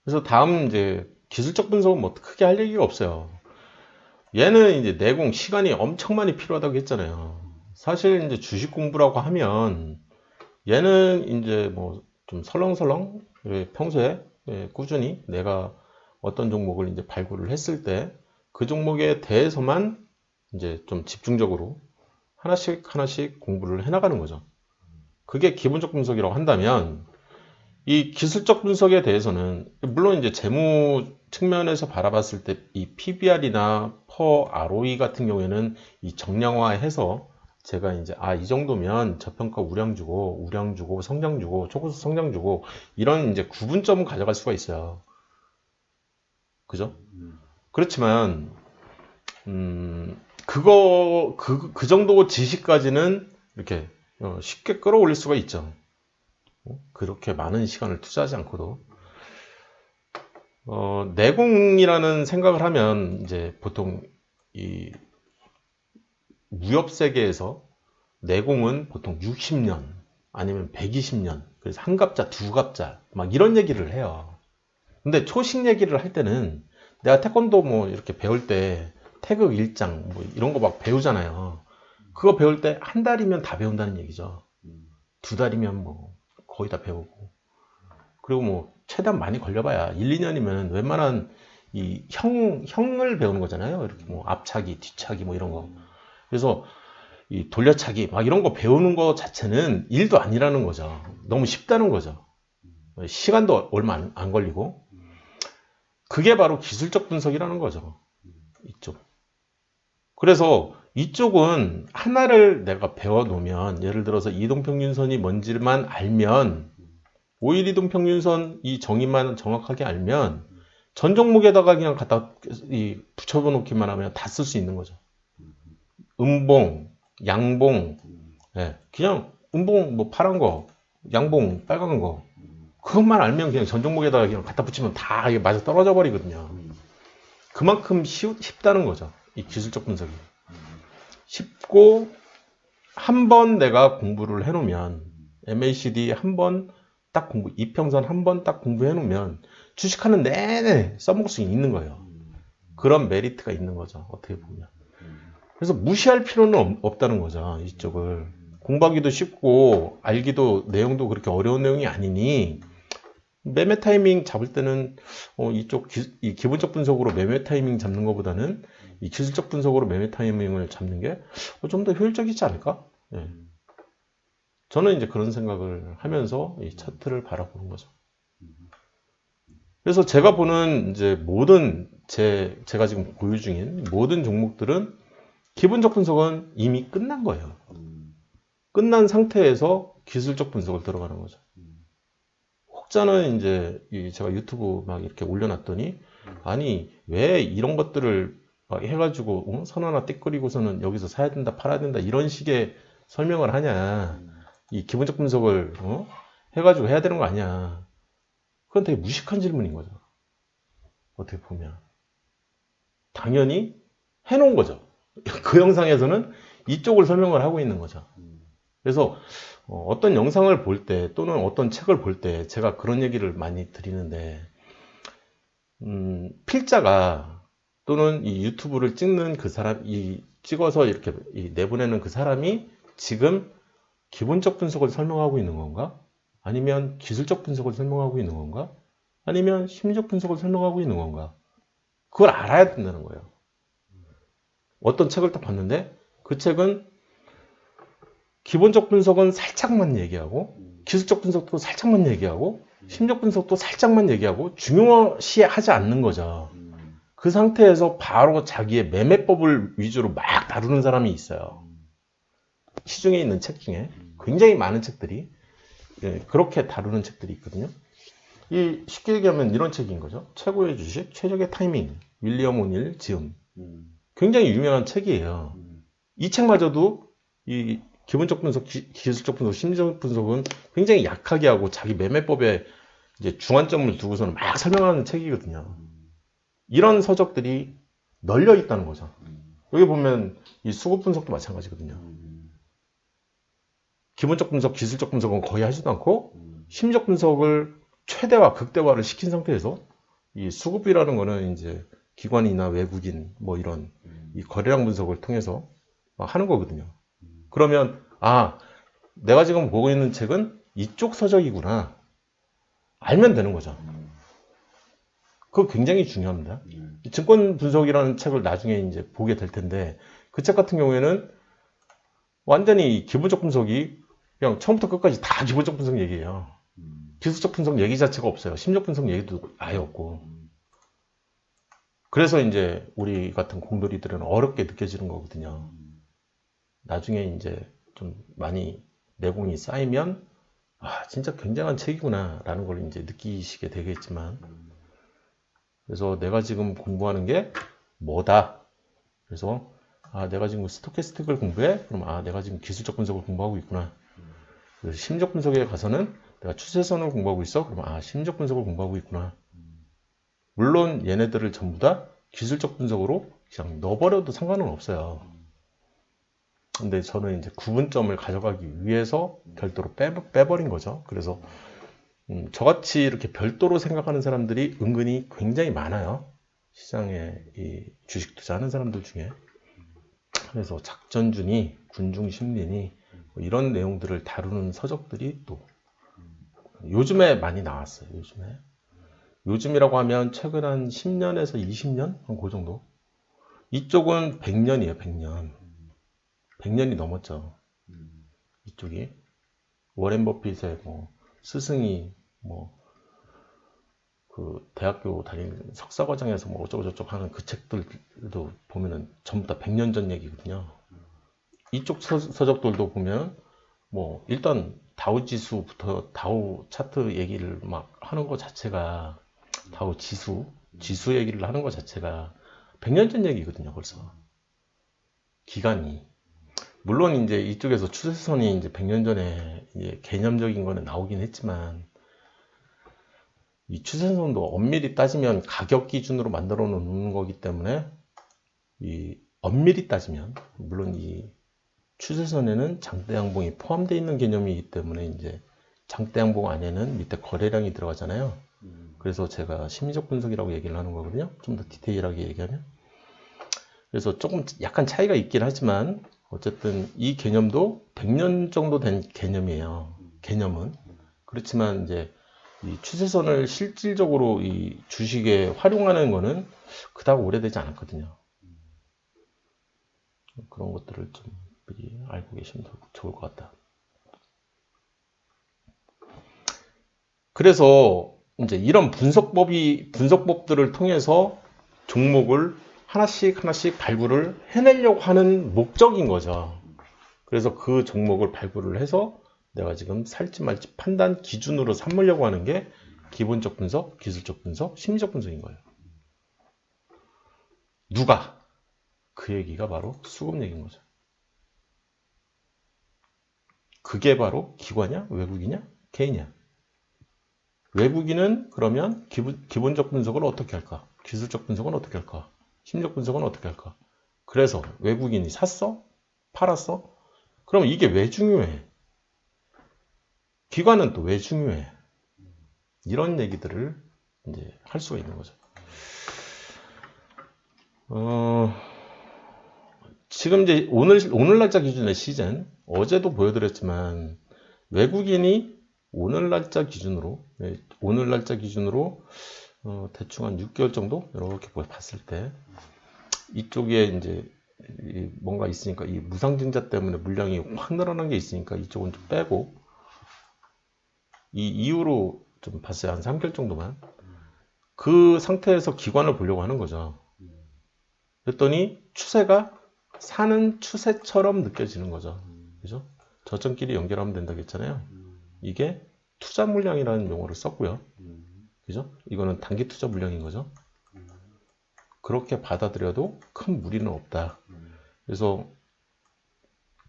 그래서 다음 이제 기술적 분석은 뭐 크게 할 얘기가 없어요. 얘는 이제 내공 시간이 엄청 많이 필요하다고 했잖아요. 사실 이제 주식 공부라고 하면 얘는 이제 뭐 좀 설렁설렁 평소에 꾸준히 내가 어떤 종목을 이제 발굴을 했을 때 그 종목에 대해서만 이제 좀 집중적으로 하나씩 하나씩 공부를 해나가는 거죠. 그게 기본적 분석이라고 한다면 이 기술적 분석에 대해서는 물론 이제 재무 측면에서 바라봤을 때 이 PBR이나 per ROE 같은 경우에는 이 정량화해서 제가 이제 이 정도면 저평가 우량 주고 성장 주고 초고속 성장 주고 이런 이제 구분점을 가져갈 수가 있어요. 그죠? 그렇지만 그 정도 지식까지는 이렇게 쉽게 끌어올릴 수가 있죠. 그렇게 많은 시간을 투자하지 않고도. 내공이라는 생각을 하면 이제 보통 이 무협 세계에서 내공은 보통 60년 아니면 120년, 그래서 한 갑자, 두 갑자 막 이런 얘기를 해요. 근데 초식 얘기를 할 때는 내가 태권도 뭐 이렇게 배울 때 태극 일장 뭐 이런 거 막 배우잖아요. 그거 배울 때 한 달이면 다 배운다는 얘기죠. 두 달이면 뭐 거의 다 배우고. 그리고 뭐 최대한 많이 걸려봐야 1, 2년이면 웬만한 이 형을 배우는 거잖아요. 이렇게 뭐 앞차기, 뒤차기 뭐 이런 거. 그래서 이 돌려차기 막 이런 거 배우는 거 자체는 일도 아니라는 거죠. 너무 쉽다는 거죠. 시간도 얼마 안 걸리고. 그게 바로 기술적 분석이라는 거죠. 이쪽. 그래서 이쪽은 하나를 내가 배워 놓으면 예를 들어서 이동평균선이 뭔지만 알면 5일 이동평균선 이 정의만 정확하게 알면 전 종목에다가 그냥 갖다 붙여놓기만 하면 다 쓸 수 있는 거죠. 음봉, 양봉, 그냥 음봉 뭐 파란 거, 양봉 빨간 거 그것만 알면 그냥 전 종목에다가 그냥 갖다 붙이면 다 이게 맞아 떨어져 버리거든요. 그만큼 쉽다는 거죠. 이 기술적 분석이. 쉽고 한 번 내가 공부를 해놓으면 MACD 한 번 딱 이평선 한 번 딱 공부해 놓으면 주식하는 내내 써먹을 수 있는 거예요. 그런 메리트가 있는 거죠. 어떻게 보면. 그래서 무시할 필요는 없다는 거죠. 이쪽을. 공부하기도 쉽고 알기도 내용도 그렇게 어려운 내용이 아니니 매매 타이밍 잡을 때는 이쪽 이 기본적 분석으로 매매 타이밍 잡는 것보다는 이 기술적 분석으로 매매 타이밍을 잡는 게 좀 더 효율적이지 않을까? 예. 저는 이제 그런 생각을 하면서 이 차트를 바라보는 거죠. 그래서 제가 보는 이제 모든 제가 지금 보유 중인 모든 종목들은 기본적 분석은 이미 끝난 거예요. 끝난 상태에서 기술적 분석을 들어가는 거죠. 혹자는 이제 제가 유튜브 막 이렇게 올려놨더니 아니 왜 이런 것들을 막 해가지고 선 하나 띡거리고서는 여기서 사야 된다 팔아야 된다 이런 식의 설명을 하냐 이 기본적 분석을 해가지고 해야 되는 거 아니야. 그건 되게 무식한 질문인 거죠. 어떻게 보면 당연히 해놓은 거죠. 그 영상에서는 이쪽을 설명을 하고 있는 거죠. 그래서 어떤 영상을 볼 때 또는 어떤 책을 볼 때 제가 그런 얘기를 많이 드리는데 필자가 또는 이 유튜브를 찍는 그 사람 찍어서 이렇게 내보내는 그 사람이 지금 기본적 분석을 설명하고 있는 건가? 아니면 기술적 분석을 설명하고 있는 건가? 아니면 심리적 분석을 설명하고 있는 건가? 그걸 알아야 된다는 거예요. 어떤 책을 딱 봤는데 그 책은 기본적 분석은 살짝만 얘기하고 기술적 분석도 살짝만 얘기하고 심리적 분석도 살짝만 얘기하고 중요시하지 않는 거죠. 그 상태에서 바로 자기의 매매법을 위주로 막 다루는 사람이 있어요. 시중에 있는 책 중에 굉장히 많은 책들이 그렇게 다루는 책들이 있거든요. 쉽게 얘기하면 이런 책인 거죠. 최고의 주식, 최적의 타이밍, 윌리엄 오닐 지음. 굉장히 유명한 책이에요. 이 책마저도 이 기본적 분석, 기술적 분석, 심리적 분석은 굉장히 약하게 하고 자기 매매법에 이제 중안점을 두고서는 막 설명하는 책이거든요. 이런 서적들이 널려 있다는 거죠. 여기 보면 이 수급 분석도 마찬가지거든요. 기본적 분석, 기술적 분석은 거의 하지도 않고 심리적 분석을 최대화, 극대화를 시킨 상태에서 이 수급이라는 거는 이제 기관이나 외국인 뭐 이런 이 거래량 분석을 통해서 막 하는 거거든요. 그러면 내가 지금 보고 있는 책은 이쪽 서적이구나 알면 되는 거죠. 그거 굉장히 중요합니다. 증권 분석이라는 책을 나중에 이제 보게 될 텐데 그 책 같은 경우에는 완전히 기본적 분석이 그냥 처음부터 끝까지 다 기본적 분석 얘기예요. 기술적 분석 얘기 자체가 없어요. 심리적 분석 얘기도 아예 없고. 그래서 이제 우리 같은 공돌이들은 어렵게 느껴지는 거거든요. 나중에 이제 좀 많이 내공이 쌓이면 진짜 굉장한 책이구나 라는 걸 이제 느끼시게 되겠지만, 그래서 내가 지금 공부하는 게 뭐다. 그래서 내가 지금 스토캐스틱을 공부해? 그럼 내가 지금 기술적 분석을 공부하고 있구나. 그래서 심리적 분석에 가서는 내가 추세선을 공부하고 있어? 그럼 심리적 분석을 공부하고 있구나. 물론 얘네들을 전부 다 기술적 분석으로 그냥 넣어버려도 상관은 없어요. 근데 저는 이제 구분점을 가져가기 위해서 별도로 빼버린 거죠. 그래서 저같이 이렇게 별도로 생각하는 사람들이 은근히 굉장히 많아요. 시장에 이 주식 투자하는 사람들 중에. 그래서 작전준이, 군중심리니 뭐 이런 내용들을 다루는 서적들이 또 요즘에 많이 나왔어요. 요즘이라고 하면 최근 한 10년에서 20년? 한 그 정도. 이쪽은 100년이에요. 100년. 100년이 넘었죠. 이쪽이. 워렌 버핏의 뭐 스승이 뭐 그 대학교 다니는 석사과정에서 뭐 어쩌고저쩌고 하는 그 책들도 보면은 전부 다 100년 전 얘기거든요. 이쪽 서적들도 보면 뭐 일단 다우 지수부터 다우 차트 얘기를 막 하는 것 자체가 다우 지수 얘기를 하는 것 자체가 100년 전 얘기거든요. 벌써 기간이. 물론 이제 이쪽에서 추세선이 이제 100년 전에 이제 개념적인 거는 나오긴 했지만 이 추세선도 엄밀히 따지면 가격 기준으로 만들어 놓는 거기 때문에 이 엄밀히 따지면 물론 이 추세선에는 장대 양봉이 포함되어 있는 개념이기 때문에 이제 장대 양봉 안에는 밑에 거래량이 들어가잖아요. 그래서 제가 심리적 분석이라고 얘기를 하는 거거든요. 좀 더 디테일하게 얘기하면. 그래서 조금 약간 차이가 있긴 하지만 어쨌든 이 개념도 100년 정도 된 개념이에요. 개념은. 그렇지만 이제 이 추세선을 실질적으로 이 주식에 활용하는 거는 그닥 오래되지 않았거든요. 그런 것들을 좀 미리 알고 계시면 좋을 것 같다. 그래서 이제 이런 분석법들을 통해서 종목을 하나씩 발굴을 해내려고 하는 목적인 거죠. 그래서 그 종목을 발굴을 해서 내가 지금 살지 말지 판단 기준으로 삼으려고 하는 게 기본적 분석, 기술적 분석, 심리적 분석인 거예요. 누가? 그 얘기가 바로 수급 얘기인 거죠. 그게 바로 기관이야? 외국이냐? 개인이야? 외국인은 그러면 기본적 분석을 어떻게 할까? 기술적 분석은 어떻게 할까? 심리적 분석은 어떻게 할까? 그래서 외국인이 샀어? 팔았어? 그럼 이게 왜 중요해? 기관은 또 왜 중요해? 이런 얘기들을 이제 할 수가 있는 거죠. 지금 이제 오늘 날짜 기준의 시즌, 어제도 보여드렸지만 외국인이 오늘 날짜 기준으로 대충 한 6개월 정도 이렇게 봤을 때 이쪽에 이제 뭔가 있으니까 이 무상증자 때문에 물량이 확 늘어난 게 있으니까 이쪽은 좀 빼고 이 이후로 좀 봤어요. 한 3개월 정도만. 그 상태에서 기관을 보려고 하는 거죠. 그랬더니 추세가 사는 추세처럼 느껴지는 거죠. 그죠? 저점끼리 연결하면 된다고 했잖아요. 이게 투자 물량이라는 용어를 썼고요. 그죠? 이거는 단기 투자 물량인 거죠. 그렇게 받아들여도 큰 무리는 없다. 그래서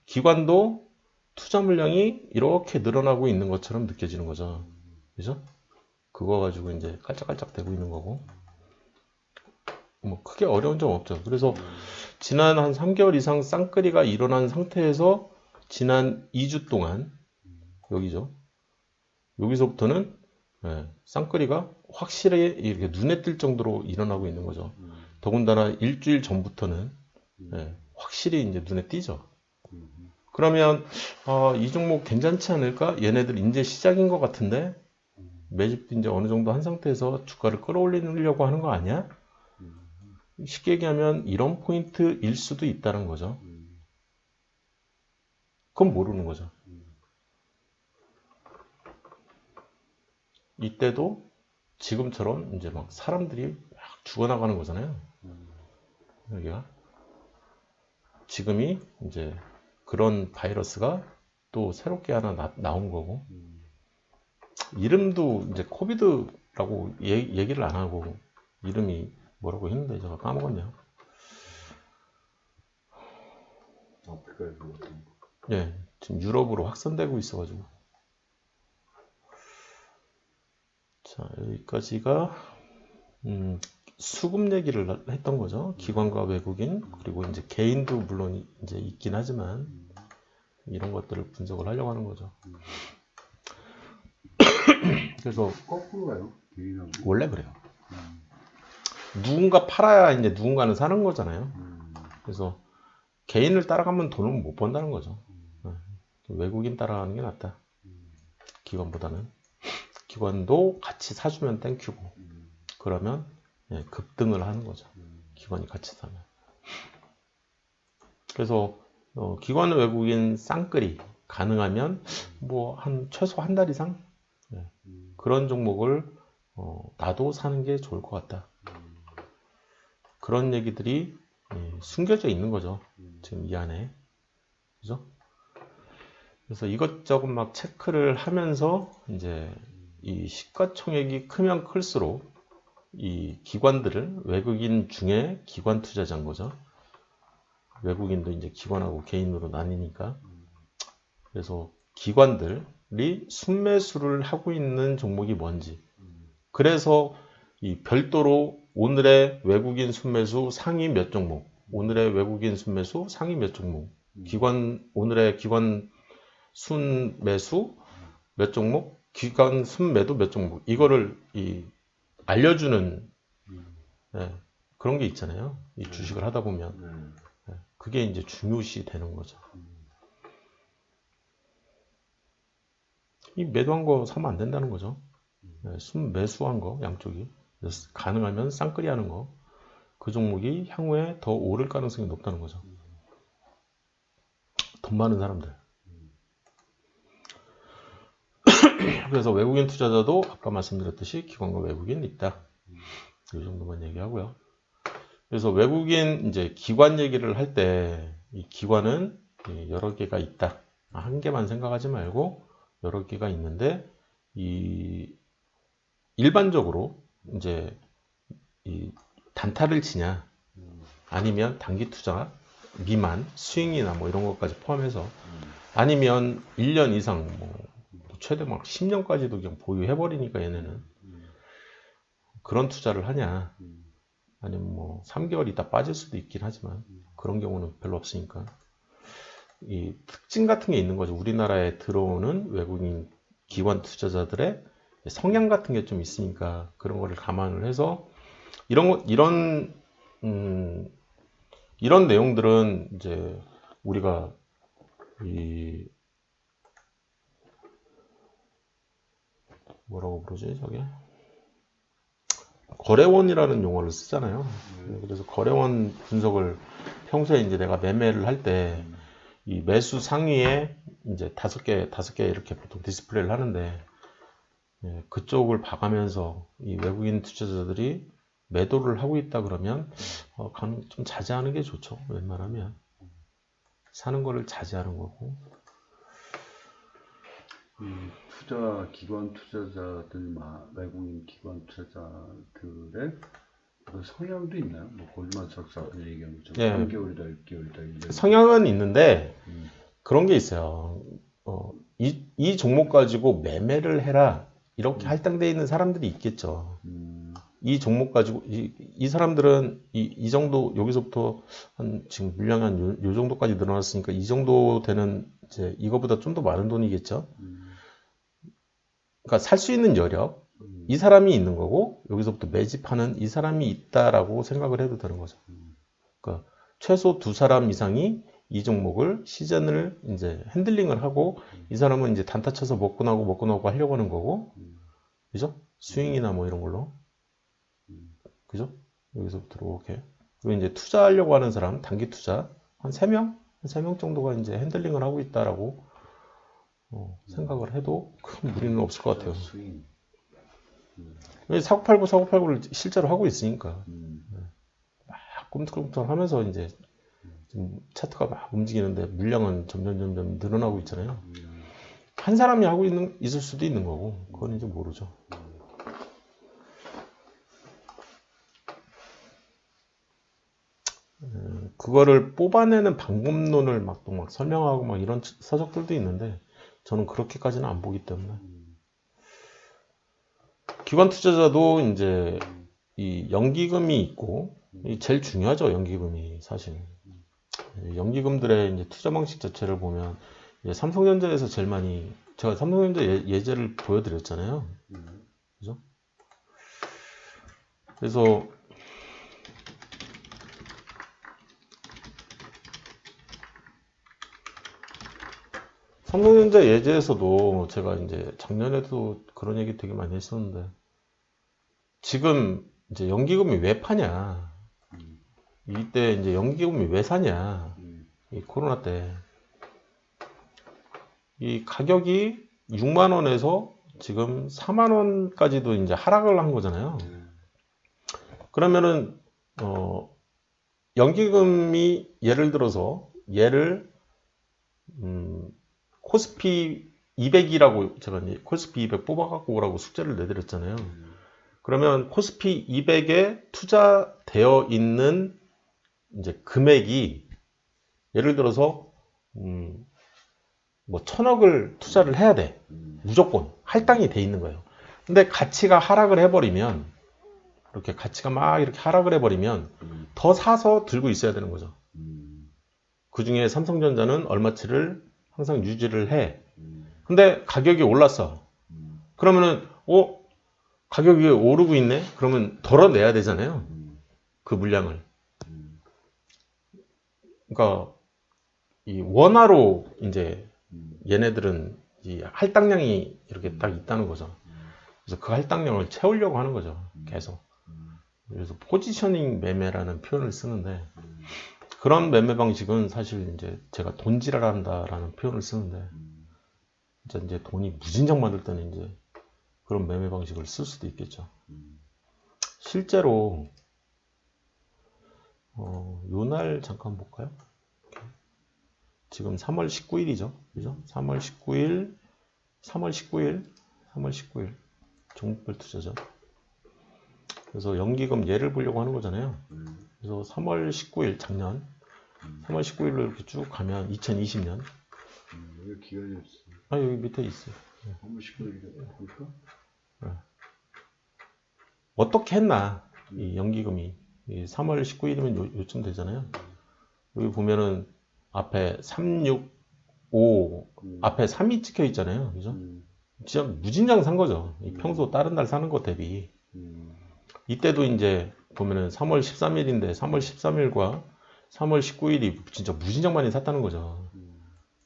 기관도 투자 물량이 이렇게 늘어나고 있는 것처럼 느껴지는 거죠. 그죠? 그거 가지고 이제 깔짝깔짝 대고 있는 거고. 뭐 크게 어려운 점 없죠. 그래서 지난 한 3개월 이상 쌍끌이가 일어난 상태에서 지난 2주 동안 여기죠. 여기서부터는 예, 쌍끌이가 확실히 이렇게 눈에 띌 정도로 일어나고 있는 거죠. 더군다나 일주일 전부터는 예, 확실히 이제 눈에 띄죠. 그러면 이 종목 괜찮지 않을까? 얘네들 이제 시작인 것 같은데 매집도 이제 어느 정도 한 상태에서 주가를 끌어올리려고 하는 거 아니야? 쉽게 얘기하면 이런 포인트일 수도 있다는 거죠. 그건 모르는 거죠. 이때도 지금처럼 이제 막 사람들이 막 죽어나가는 거잖아요. 여기가 지금이 이제 그런 바이러스가 또 새롭게 하나 나온 거고 이름도 이제 코비드라고 얘기를 안 하고 이름이 뭐라고 했는데 제가 까먹었네요. 아프리카에서 예, 지금 유럽으로 확산되고 있어가지고. 자, 여기까지가 수급 얘기를 했던 거죠. 기관과 외국인 그리고 이제 개인도 물론 이제 있긴 하지만 이런 것들을 분석을 하려고 하는 거죠. 그래서 거꾸로 가요. 개인하고. 원래 그래요. 누군가 팔아야 이제 누군가는 사는 거잖아요. 그래서 개인을 따라가면 돈을 못 번다는 거죠. 외국인 따라가는 게 낫다. 기관보다는. 기관도 같이 사주면 땡큐고 그러면 급등을 하는 거죠. 기관이 같이 사면. 그래서 기관 외국인 쌍끌이 가능하면 뭐 한 최소 한 달 이상 그런 종목을 나도 사는 게 좋을 것 같다. 그런 얘기들이 숨겨져 있는 거죠. 지금 이 안에. 그죠? 그래서 이것저것 막 체크를 하면서 이제 이 시가총액이 크면 클수록 이 기관들을 외국인 중에 기관 투자자인 거죠. 외국인도 이제 기관하고 개인으로 나뉘니까. 그래서 기관들이 순매수를 하고 있는 종목이 뭔지. 그래서 이 별도로 오늘의 외국인 순매수 상위 몇 종목, 오늘의 외국인 순매수 상위 몇 종목, 오늘의 기관 순매수 몇 종목, 기관 순매도 몇 종목, 이거를 알려주는 그런 게 있잖아요. 이 주식을 하다 보면 그게 이제 중요시 되는 거죠. 이 매도한 거 사면 안 된다는 거죠. 순매수한 거 양쪽이. 그래서 가능하면 쌍끌이 하는 거. 그 종목이 향후에 더 오를 가능성이 높다는 거죠. 돈 많은 사람들. 그래서 외국인 투자자도 아까 말씀드렸듯이 기관과 외국인 있다. 이 정도만 얘기하고요. 그래서 외국인 이제 기관 얘기를 할 때 이 기관은 여러 개가 있다. 한 개만 생각하지 말고 여러 개가 있는데 일반적으로 이제 이 단타를 치냐 아니면 단기 투자 미만 스윙이나 뭐 이런 것까지 포함해서 아니면 1년 이상 뭐 최대 막 10년까지도 그냥 보유해버리니까 얘네는 그런 투자를 하냐 아니면 뭐 3개월 있다 빠질 수도 있긴 하지만 그런 경우는 별로 없으니까 이 특징 같은 게 있는 거죠. 우리나라에 들어오는 외국인 기관 투자자들의 성향 같은 게 좀 있으니까 그런 거를 감안을 해서 이런 내용들은 이제 우리가 뭐라고 부르지 저게 거래원이라는 용어를 쓰잖아요. 그래서 거래원 분석을 평소에 이제 내가 매매를 할 때 이 매수 상위에 이제 5개 이렇게 보통 디스플레이를 하는데 그쪽을 봐가면서 이 외국인 투자자들이 매도를 하고 있다 그러면 좀 자제하는 게 좋죠. 웬만하면 사는 거를 자제하는 거고. 기관 투자자들, 외국인 기관 투자자들의 성향도 있나요? 뭐 골드만삭스 앞에 얘기한 것처럼 3개월이다, 6개월이다, 1년. 성향은 있는데 그런 게 있어요. 이 종목 가지고 매매를 해라 이렇게 할당되어 있는 사람들이 있겠죠. 이 종목 가지고 이 사람들은 이 정도 여기서부터 지금 물량이 한 요 정도까지 늘어났으니까 이 정도 되는 이제 이거보다 좀 더 많은 돈이겠죠. 그러니까 살 수 있는 여력 이 사람이 있는 거고 여기서부터 매집하는 이 사람이 있다라고 생각을 해도 되는 거죠. 그러니까 최소 두 사람 이상이 이 종목을 시즌을 이제 핸들링을 하고 이 사람은 이제 단타 쳐서 먹고 나고 하려고 하는 거고, 그죠? 스윙이나 뭐 이런 걸로, 그죠? 여기서부터 이렇게. 그리고 이제 투자하려고 하는 사람, 단기 투자 한 3명? 3명 정도가 이제 핸들링을 하고 있다라고 생각을 해도 큰 무리는 없을 것 같아요. 왜 사고팔고를 실제로 하고 있으니까. 막 꿈틀꿈틀 하면서 이제 지금 차트가 막 움직이는데 물량은 점점 늘어나고 있잖아요. 한 사람이 하고 있을 수도 있는 거고, 그건 이제 모르죠. 그거를 뽑아내는 방법론을 막 설명하고 막 이런 서적들도 있는데, 저는 그렇게까지는 안 보기 때문에. 기관 투자자도 이제 이 연기금이 있고, 제일 중요하죠, 연기금이 사실. 연기금들의 이제 투자 방식 자체를 보면 삼성전자에서 제일 많이, 제가 삼성전자 예제를 보여드렸잖아요. 그죠? 그래서 삼성전자 예제에서도 제가 이제 작년에도 그런 얘기 되게 많이 했었는데, 지금 이제 연기금이 왜 파냐, 이때 이제 연기금이 왜 사냐, 이 코로나 때 이 가격이 6만 원에서 지금 4만 원까지도 이제 하락을 한 거잖아요. 그러면은 연기금이 예를 들어서 얘를 코스피 200이라고 제가 이제 코스피 200 뽑아갖고 오라고 숙제를 내드렸잖아요. 그러면 코스피 200에 투자되어 있는 이제 금액이 예를 들어서 뭐 1000억을 투자를 해야 돼. 무조건 할당이 돼 있는 거예요. 근데 가치가 하락을 해버리면, 이렇게 가치가 막 이렇게 하락을 해버리면 더 사서 들고 있어야 되는 거죠. 그 중에 삼성전자는 얼마치를 항상 유지를 해. 근데 가격이 올랐어. 그러면은 가격이 오르고 있네? 그러면 덜어내야 되잖아요. 그 물량을. 그러니까 이 원화로 이제 얘네들은 이 할당량이 이렇게 딱 있다는 거죠. 그래서 그 할당량을 채우려고 하는 거죠. 계속. 그래서 포지셔닝 매매라는 표현을 쓰는데, 그런 매매 방식은 사실 이제 제가 돈지랄한다라는 표현을 쓰는데, 진짜 이제 돈이 무진장 많을 때는 이제 그런 매매 방식을 쓸 수도 있겠죠. 실제로 요날 잠깐 볼까요? 지금 3월 19일이죠. 그죠? 3월 19일 종목별 투자죠. 그래서 연기금 예를 보려고 하는 거잖아요. 그래서 3월 19일 작년 3월 19일로 이렇게 쭉 가면 2020년. 여기 기간이 없어. 여기 밑에 있어요. 3월 19일이다 볼까? 어떻게 했나 이 연기금이 3월 19일이면 요쯤 되잖아요. 여기 보면은 앞에 365 앞에 3이 찍혀 있잖아요. 그죠? 진짜 무진장 산 거죠. 평소 다른 날 사는 것 대비. 이때도 이제 보면은 3월 13일인데 3월 13일과 3월 19일이 진짜 무진장 많이 샀다는 거죠.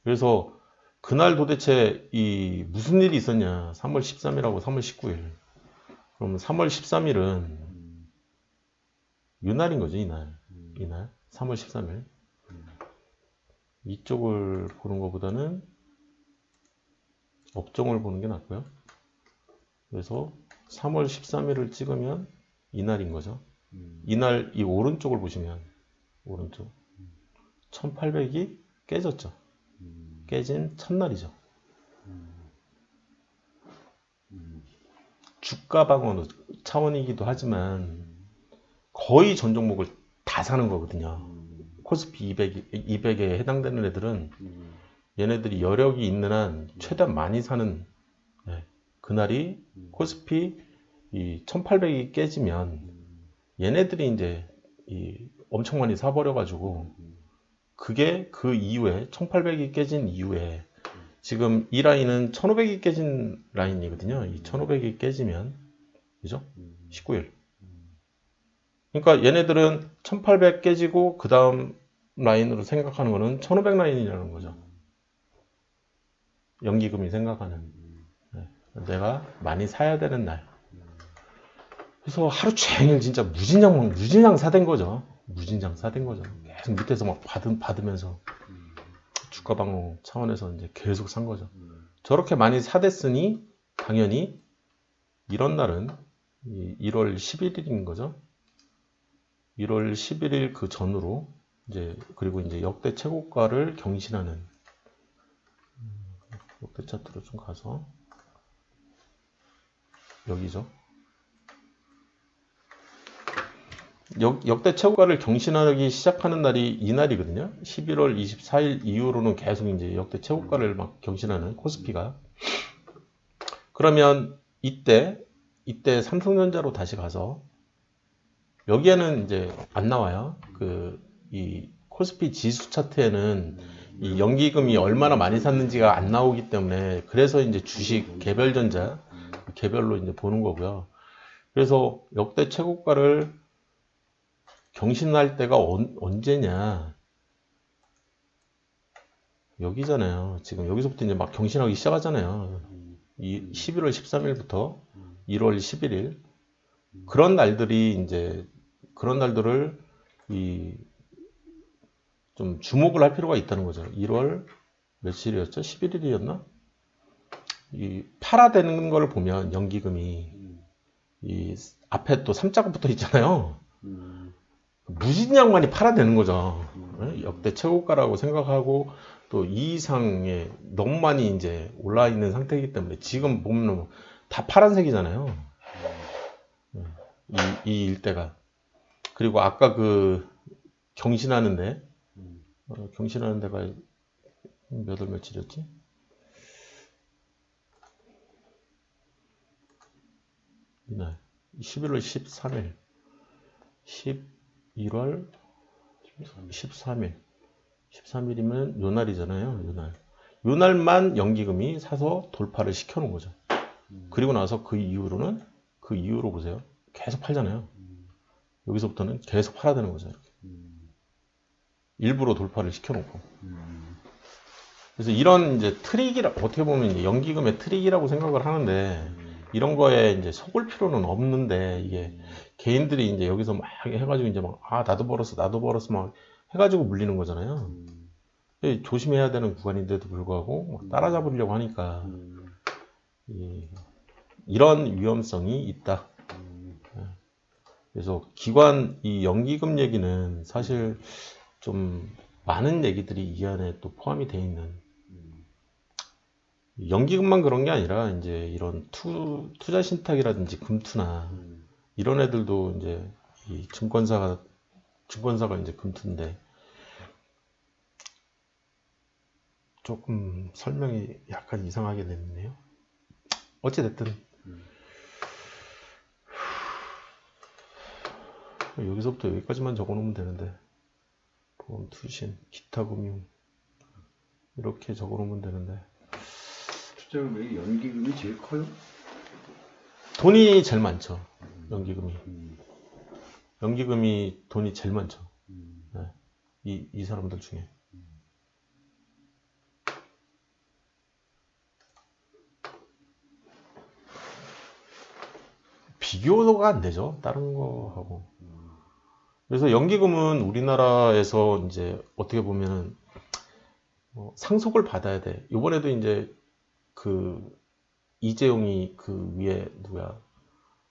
그래서 그날 도대체 이 무슨 일이 있었냐. 3월 13일하고 3월 19일. 그럼 3월 13일은 이날인 거죠. 이날 3월 13일. 이쪽을 보는 것보다는 업종을 보는 게 낫고요. 그래서 3월 13일을 찍으면 이날인 거죠. 이날 이 오른쪽을 보시면 오른쪽 1800이 깨졌죠. 깨진 첫날이죠. 주가 방어 차원이기도 하지만 거의 전 종목을 다 사는 거거든요. 코스피 200에 해당되는 애들은 얘네들이 여력이 있는 한 최대한 많이 사는 그날이 코스피 1800이 깨지면 얘네들이 이제 엄청 많이 사버려가지고 그게 그 이후에 1800이 깨진 이후에 지금 이 라인은 1500이 깨진 라인이거든요. 이 1500이 깨지면 그죠? 19일. 그러니까 얘네들은 1800 깨지고 그 다음 라인으로 생각하는 거는 1500 라인이라는 거죠. 연기금이 생각하는. 네. 내가 많이 사야 되는 날. 그래서 하루 종일 진짜 무진장 사댄 거죠. 무진장 사댄 거죠. 계속 밑에서 막 받으면서 주가 방어 차원에서 이제 계속 산 거죠. 저렇게 많이 사댔으니 당연히 이런 날은 1월 11일인 거죠. 1월 11일 그 전후로 이제 그리고 이제 역대 최고가를 경신하는 역대 차트로 좀 가서 여기죠. 역대 최고가를 경신하기 시작하는 날이 이 날이거든요. 11월 24일 이후로는 계속 이제 역대 최고가를 막 경신하는 코스피가. 그러면 이때 삼성전자로 다시 가서 여기에는 이제 안 나와요. 이 코스피 지수 차트에는 이 연기금이 얼마나 많이 샀는지가 안 나오기 때문에 그래서 이제 주식 개별전자 개별로 이제 보는 거고요. 그래서 역대 최고가를 경신할 때가 언제냐? 여기잖아요. 지금 여기서부터 이제 막 경신하기 시작하잖아요. 이 11월 13일부터 1월 11일 그런 날들이 이제 그런 날들을 좀 주목을 할 필요가 있다는 거죠. 1월 며칠이었죠? 11일이었나? 이 팔아대는 걸 보면 연기금이 이 앞에 또 3자가 붙어 있잖아요. 무진장 많이 팔아대는 거죠. 역대 최고가라고 생각하고 또 이 이상의 너무 많이 이제 올라 있는 상태이기 때문에 지금 보면 다 파란색이잖아요. 이 일대가. 그리고 아까 그 경신하는 데가 몇 월 며칠이었지? 이날 11월 13일 11월 13일 13일이면 요 날이잖아요. 요 날만 연기금이 사서 돌파를 시켜놓은 거죠. 그리고 나서 그 이후로 보세요. 계속 팔잖아요. 여기서부터는 계속 팔아야 되는 거죠. 이렇게. 일부러 돌파를 시켜놓고. 그래서 이런 이제 어떻게 보면 이제 연기금의 트릭이라고 생각을 하는데, 이런 거에 이제 속을 필요는 없는데, 이게 개인들이 이제 여기서 막 해가지고 이제 막, 나도 벌었어 막 해가지고 물리는 거잖아요. 조심해야 되는 구간인데도 불구하고 막 따라잡으려고 하니까, 이런 위험성이 있다. 그래서 이 연기금 얘기는 사실 좀 많은 얘기들이 이 안에 또 포함이 되어 있는 연기금만 그런 게 아니라 이제 이런 투자 신탁이라든지 금투나 이런 애들도 이제 이 증권사가 이제 금투인데 조금 설명이 약간 이상하게 됐네요. 어찌됐든 여기서부터 여기까지만 적어놓으면 되는데 보험, 투신, 기타 금융 이렇게 적어놓으면 되는데 투자금액이 연기금이 제일 커요? 돈이 제일 많죠. 연기금이 돈이 제일 많죠. 네. 이 사람들 중에. 비교가 안 되죠. 다른 거하고. 그래서 연기금은 우리나라에서 이제 어떻게 보면은 상속을 받아야 돼. 이번에도 이제 그 이재용이 그 위에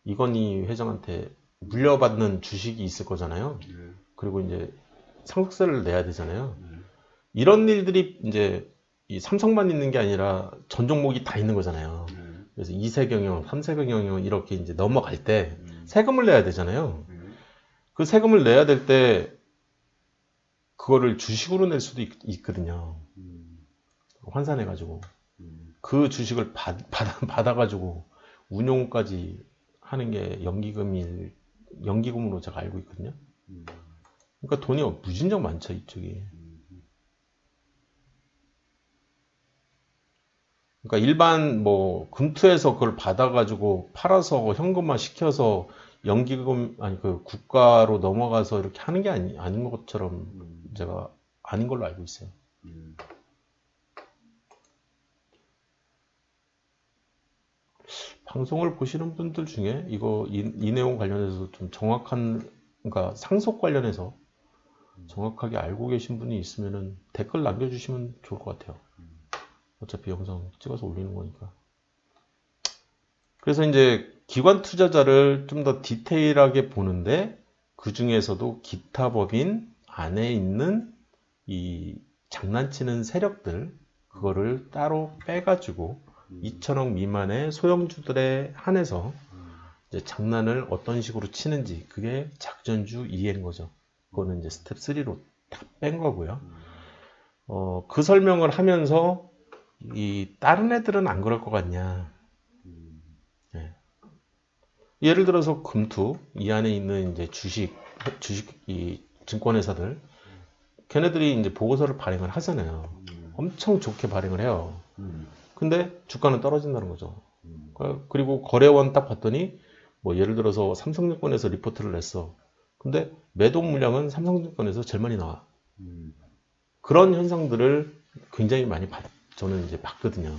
이건희 회장한테 물려받는 주식이 있을 거잖아요. 그리고 이제 상속세를 내야 되잖아요. 이런 일들이 이제 이 삼성만 있는 게 아니라 전 종목이 다 있는 거잖아요. 그래서 2세 경영, 3세 경영 이렇게 이제 넘어갈 때 세금을 내야 되잖아요. 그 세금을 내야 될 때 그거를 주식으로 낼 수도 있거든요. 환산해가지고 그 주식을 받아가지고 운용까지 하는 게 연기금으로 제가 알고 있거든요. 그러니까 돈이 무진장 많죠, 이쪽이. 그러니까 일반 뭐 금투에서 그걸 받아가지고 팔아서 현금화 시켜서 연기금 아니 그 국가로 넘어가서 이렇게 하는 게 아닌 것처럼 제가 아닌 걸로 알고 있어요. 방송을 보시는 분들 중에 이 내용 관련해서 좀 정확한 그러니까 상속 관련해서 정확하게 알고 계신 분이 있으면은 댓글 남겨주시면 좋을 것 같아요. 어차피 영상 찍어서 올리는 거니까. 그래서 이제 기관 투자자를 좀 더 디테일하게 보는데 그 중에서도 기타 법인 안에 있는 이 장난치는 세력들 그거를 따로 빼가지고 2천억 미만의 소형주들에 한해서 이제 장난을 어떤 식으로 치는지 그게 작전주 2인 거죠. 그거는 이제 스텝 3로 다 뺀 거고요. 그 설명을 하면서 이 다른 애들은 안 그럴 것 같냐. 예. 예를 들어서 금투 이 안에 있는 이제 주식 이 증권회사들 걔네들이 이제 보고서를 발행을 하잖아요. 엄청 좋게 발행을 해요. 근데 주가는 떨어진다는 거죠. 그리고 거래원 딱 봤더니 뭐 예를 들어서 삼성증권에서 리포트를 냈어. 근데 매도 물량은 삼성증권에서 제일 많이 나와. 그런 현상들을 굉장히 많이 저는 이제 봤거든요.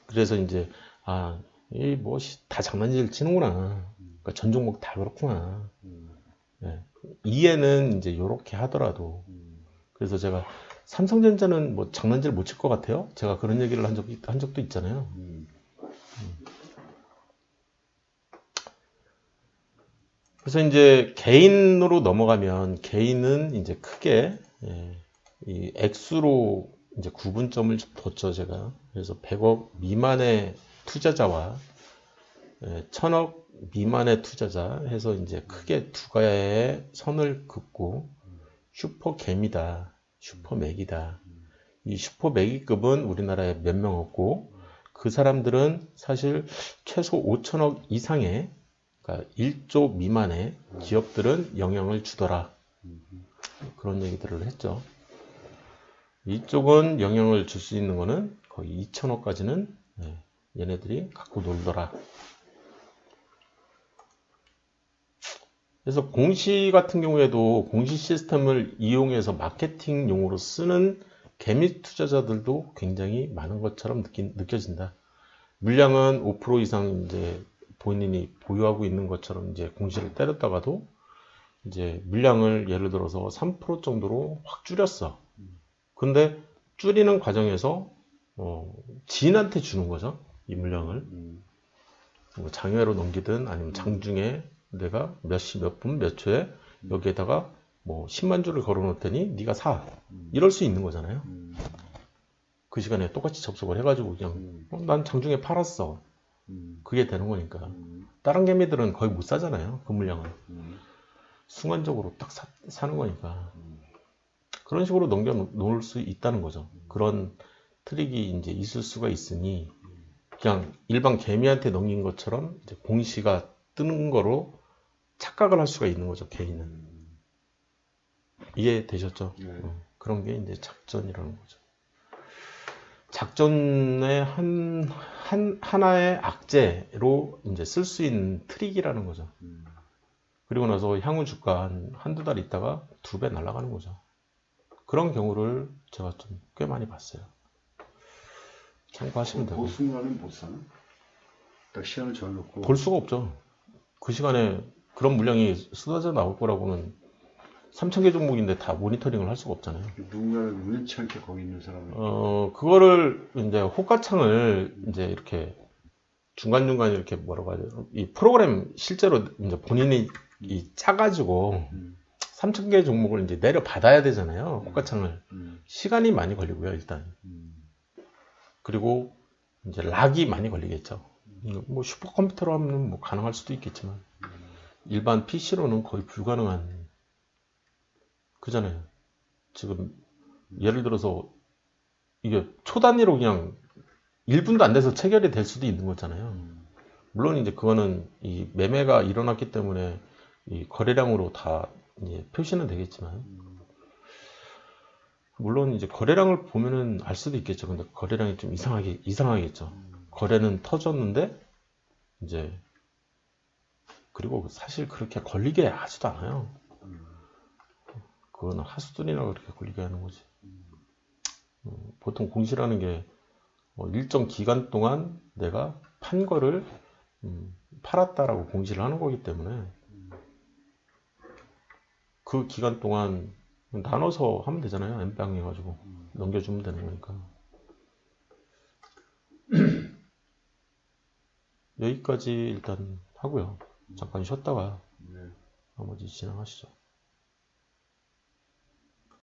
그래서 이제 이 뭐 다 장난질 치는구나. 그러니까 전 종목 다 그렇구나. 예. 이해는 이제 요렇게 하더라도 그래서 제가 삼성전자는 뭐 장난질 못 칠 것 같아요. 제가 그런 얘기를 한 적도 있잖아요. 그래서 이제 개인으로 넘어가면 개인은 이제 크게 이 액수로 이제 구분점을 뒀죠 제가. 그래서 100억 미만의 투자자와 1000억 미만의 투자자 해서 이제 크게 두 가지의 선을 긋고 슈퍼 개미다, 슈퍼 맥이다. 이 슈퍼 매기급은 우리나라에 몇 명 없고 그 사람들은 사실 최소 5천억 이상의 그러니까 1조 미만의 기업들은 영향을 주더라. 그런 얘기들을 했죠. 이쪽은 영향을 줄 수 있는 거는 거의 2천억까지는 얘네들이 갖고 놀더라. 그래서 공시 같은 경우에도 공시 시스템을 이용해서 마케팅용으로 쓰는 개미 투자자들도 굉장히 많은 것처럼 느껴진다. 물량은 5% 이상 이제 본인이 보유하고 있는 것처럼 이제 공시를 때렸다가도 이제 물량을 예를 들어서 3% 정도로 확 줄였어. 근데 줄이는 과정에서 지인한테 주는 거죠. 이 물량을. 뭐 장외로 넘기든 아니면 장중에 내가 몇 시 몇 분 몇 초에 여기에다가 뭐 10만 주를 걸어 놓더니 네가 사. 이럴 수 있는 거잖아요. 그 시간에 똑같이 접속을 해가지고 그냥 난 장중에 팔았어. 그게 되는 거니까. 다른 개미들은 거의 못 사잖아요. 그 물량을. 순간적으로 딱 사는 거니까. 그런 식으로 넘겨 놓을 수 있다는 거죠. 그런 트릭이 이제 있을 수가 있으니 그냥 일반 개미한테 넘긴 것처럼 이제 공시가 뜨는 거로 착각을 할 수가 있는 거죠. 개인은. 이해되셨죠? 그런 게 이제 작전이라는 거죠. 작전의 하나의 악재로 이제 쓸 수 있는 트릭이라는 거죠. 그리고 나서 향후 주가 한두 달 있다가 2배 날아가는 거죠. 그런 경우를 제가 좀 꽤 많이 봤어요. 참고하시면 되고. 그 순간은 못 사나? 딱 시간을 정해놓고. 볼 수가 없죠. 그 시간에 그런 물량이 쏟아져 나올 거라고는 3,000개 종목인데 다 모니터링을 할 수가 없잖아요. 누군가를 우연치 않게 거기 있는 사람은. 그거를 이제 호가창을 이제 이렇게 중간중간 이렇게 뭐라고 하죠? 이 프로그램 실제로 이제 본인이 짜가지고 3,000개 종목을 이제 내려받아야 되잖아요. 호가창을. 시간이 많이 걸리고요, 일단. 그리고 이제 락이 많이 걸리겠죠. 뭐 슈퍼컴퓨터로 하면 뭐 가능할 수도 있겠지만 일반 PC로는 거의 불가능한 그잖아요. 지금 예를 들어서 이게 초 단위로 그냥 1분도 안 돼서 체결이 될 수도 있는 거잖아요. 물론 이제 그거는 이 매매가 일어났기 때문에 이 거래량으로 다 이제 표시는 되겠지만 물론 이제 거래량을 보면은 알 수도 있겠죠. 근데 거래량이 좀 이상하겠죠. 거래는 터졌는데 이제 그리고 사실 그렇게 걸리게 하지도 않아요. 그거는 하수들이나 그렇게 걸리게 하는 거지. 보통 공시라는 게 일정 기간 동안 내가 판 거를 팔았다라고 공시를 하는 거기 때문에 그 기간 동안 나눠서 하면 되잖아요. N방 해가지고 넘겨주면 되는 거니까. 여기까지 일단 하고요. 잠깐 쉬었다가 네. 나머지 진행하시죠.